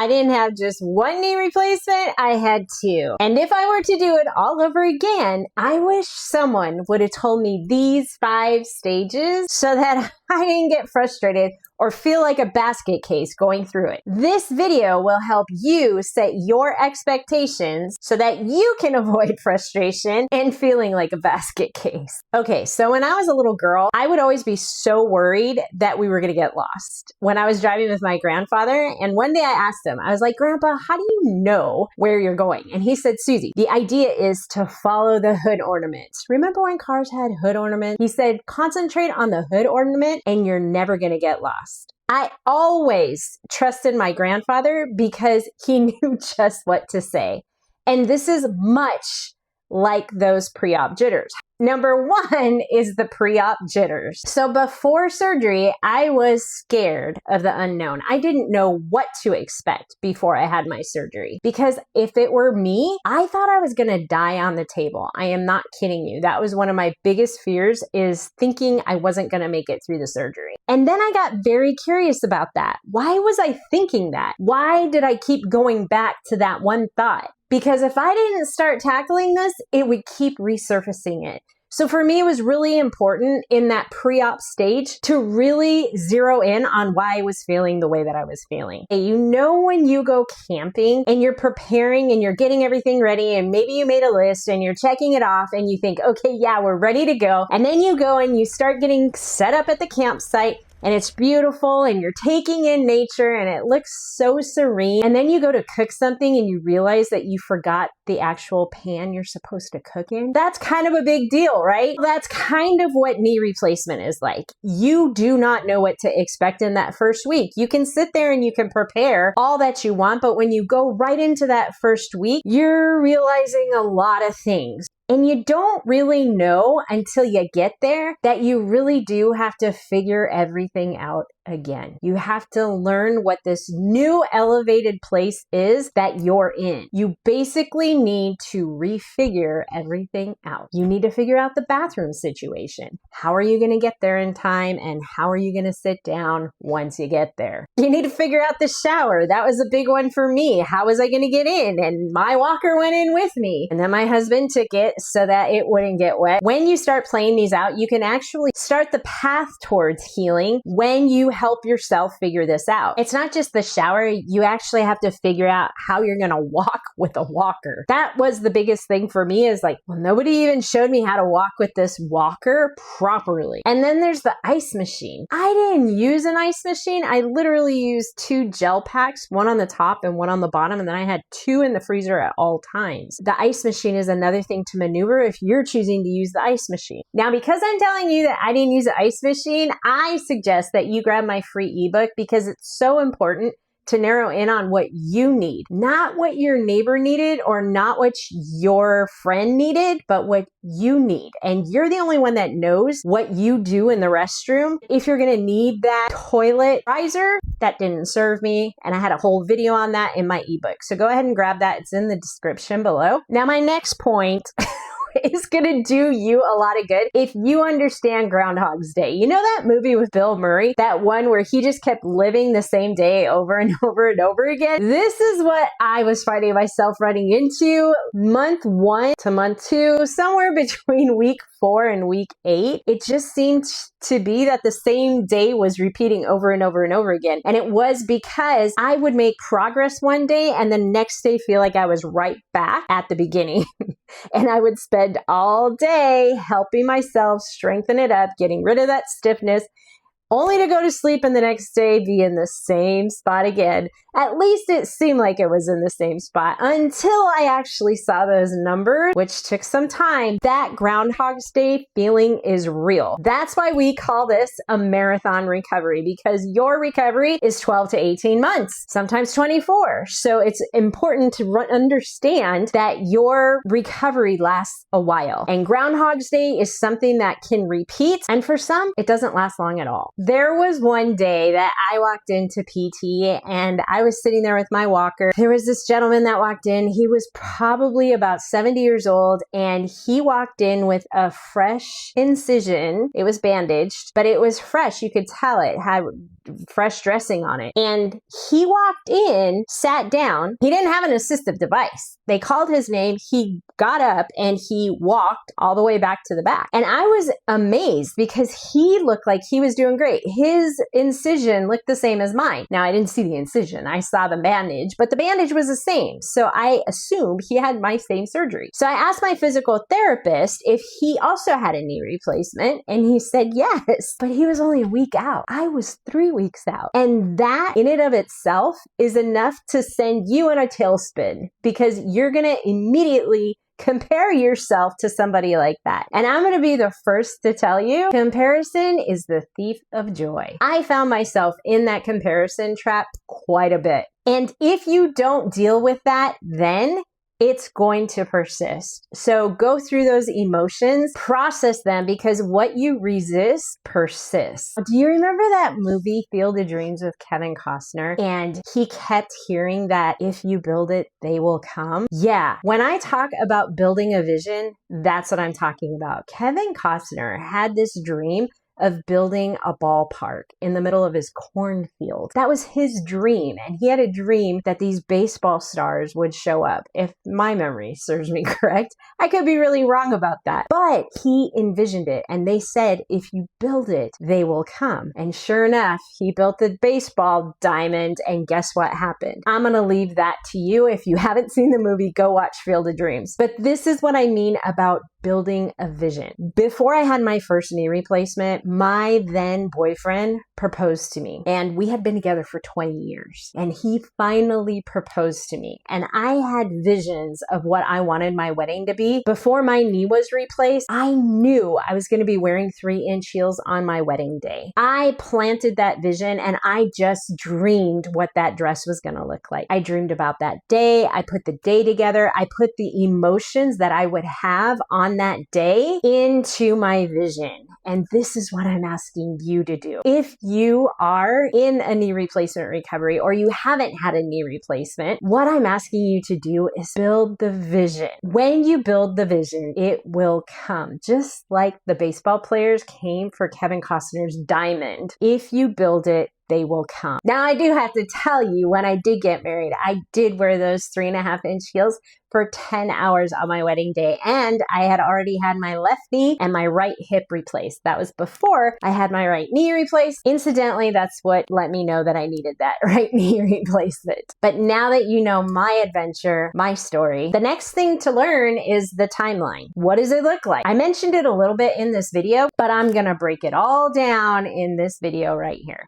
I didn't have just one knee replacement, I had two. And if I were to do it all over again, I wish someone would have told me these 5 stages so that I didn't get frustrated or feel like a basket case going through it. This video will help you set your expectations so that you can avoid frustration and feeling like a basket case. Okay, so when I was a little girl, I would always be so worried that we were gonna get lost. When I was driving with my grandfather, and one day I asked him, I was like, Grandpa, how do you know where you're going? And he said, Susie, the idea is to follow the hood ornaments. Remember when cars had hood ornaments? He said, concentrate on the hood ornament and you're never gonna get lost. I always trusted my grandfather because he knew just what to say. And this is much like those pre-op jitters. Number 1 is the pre-op jitters. So before surgery, I was scared of the unknown. I didn't know what to expect before I had my surgery. Because if it were me, I thought I was gonna die on the table. I am not kidding you. That was one of my biggest fears, is thinking I wasn't gonna make it through the surgery. And then I got very curious about that. Why was I thinking that? Why did I keep going back to that one thought? Because if I didn't start tackling this, it would keep resurfacing it. So for me, it was really important in that pre-op stage to really zero in on why I was feeling the way that I was feeling. You know, when you go camping and you're preparing and you're getting everything ready and maybe you made a list and you're checking it off and you think, okay, yeah, we're ready to go. And then you go and you start getting set up at the campsite and it's beautiful and you're taking in nature and it looks so serene. And then you go to cook something and you realize that you forgot the actual pan you're supposed to cook in. That's kind of a big deal, right? That's kind of what knee replacement is like. You do not know what to expect in that first week. You can sit there and you can prepare all that you want, but when you go right into that first week, you're realizing a lot of things. And you don't really know until you get there that you really do have to figure everything out again. You have to learn what this new elevated place is that you're in. You basically need to refigure everything out. You need to figure out the bathroom situation. How are you going to get there in time? And how are you going to sit down once you get there? You need to figure out the shower. That was a big one for me. How was I going to get in? And my walker went in with me. And then my husband took it so that it wouldn't get wet. When you start playing these out, you can actually start the path towards healing when you help yourself figure this out. It's not just the shower. You actually have to figure out how you're going to walk with a walker. That was the biggest thing for me, is like, well, nobody even showed me how to walk with this walker properly. And then there's the ice machine. I didn't use an ice machine. I literally used 2 gel packs, one on the top and one on the bottom. And then I had 2 in the freezer at all times. The ice machine is another thing to maneuver if you're choosing to use the ice machine. Now, because I'm telling you that I didn't use the ice machine, I suggest that you grab my free ebook, because it's so important to narrow in on what you need, not what your neighbor needed or not what your friend needed, but what you need. And you're the only one that knows what you do in the restroom. If you're going to need that toilet riser, that didn't serve me. And I had a whole video on that in my ebook. So go ahead and grab that. It's in the description below. Now, my next point is going to do you a lot of good if you understand Groundhog's Day. You know that movie with Bill Murray? That one where he just kept living the same day over and over and over again? This is what I was finding myself running into month 1 to month 2, somewhere between week 4 and week 8. It just seemed to be that the same day was repeating over and over and over again. And it was because I would make progress one day and the next day feel like I was right back at the beginning. And I would spend all day helping myself strengthen it up, getting rid of that stiffness, only to go to sleep and the next day be in the same spot again. At least it seemed like it was in the same spot until I actually saw those numbers, which took some time. That Groundhog's Day feeling is real. That's why we call this a marathon recovery, because your recovery is 12 to 18 months, sometimes 24. So it's important to understand that your recovery lasts a while. And Groundhog's Day is something that can repeat. And for some, it doesn't last long at all. There was one day that I walked into PT and I was sitting there with my walker. There was this gentleman that walked in. He was probably about 70 years old, and he walked in with a fresh incision. It was bandaged, but it was fresh. You could tell it had fresh dressing on it. And he walked in, sat down. He didn't have an assistive device. They called his name. He got up and he walked all the way back to the back. And I was amazed because he looked like he was doing great. His incision looked the same as mine. Now, I didn't see the incision. I saw the bandage, but the bandage was the same. So I assumed he had my same surgery. So I asked my physical therapist if he also had a knee replacement, and he said yes, but he was only a week out. I was 3 weeks out. And that in and of itself is enough to send you in a tailspin, because you're going to immediately compare yourself to somebody like that. And I'm going to be the first to tell you, comparison is the thief of joy. I found myself in that comparison trap quite a bit. And if you don't deal with that, then it's going to persist. So go through those emotions, process them, because what you resist persists. Do you remember that movie Field of Dreams with Kevin Costner? And he kept hearing that if you build it, they will come. Yeah, when I talk about building a vision, that's what I'm talking about. Kevin Costner had this dream of building a ballpark in the middle of his cornfield. That was his dream. And he had a dream that these baseball stars would show up. If my memory serves me correct, I could be really wrong about that. But he envisioned it. And they said, if you build it, they will come. And sure enough, he built the baseball diamond. And guess what happened? I'm going to leave that to you. If you haven't seen the movie, go watch Field of Dreams. But this is what I mean about building a vision. Before I had my first knee replacement, my then boyfriend proposed to me, and we had been together for 20 years, and he finally proposed to me. And I had visions of what I wanted my wedding to be. Before my knee was replaced, I knew I was going to be wearing 3-inch heels on my wedding day. I planted that vision, and I just dreamed what that dress was going to look like. I dreamed about that day. I put the day together. I put the emotions that I would have on that day into my vision. And this is what I'm asking you to do. If you are in a knee replacement recovery, or you haven't had a knee replacement, what I'm asking you to do is build the vision. When you build the vision, it will come. Just like the baseball players came for Kevin Costner's diamond. If you build it, they will come. Now, I do have to tell you, when I did get married, I did wear those 3.5-inch heels for 10 hours on my wedding day. And I had already had my left knee and my right hip replaced. That was before I had my right knee replaced. Incidentally, that's what let me know that I needed that right knee replacement. But now that you know my adventure, my story, the next thing to learn is the timeline. What does it look like? I mentioned it a little bit in this video, but I'm gonna break it all down in this video right here.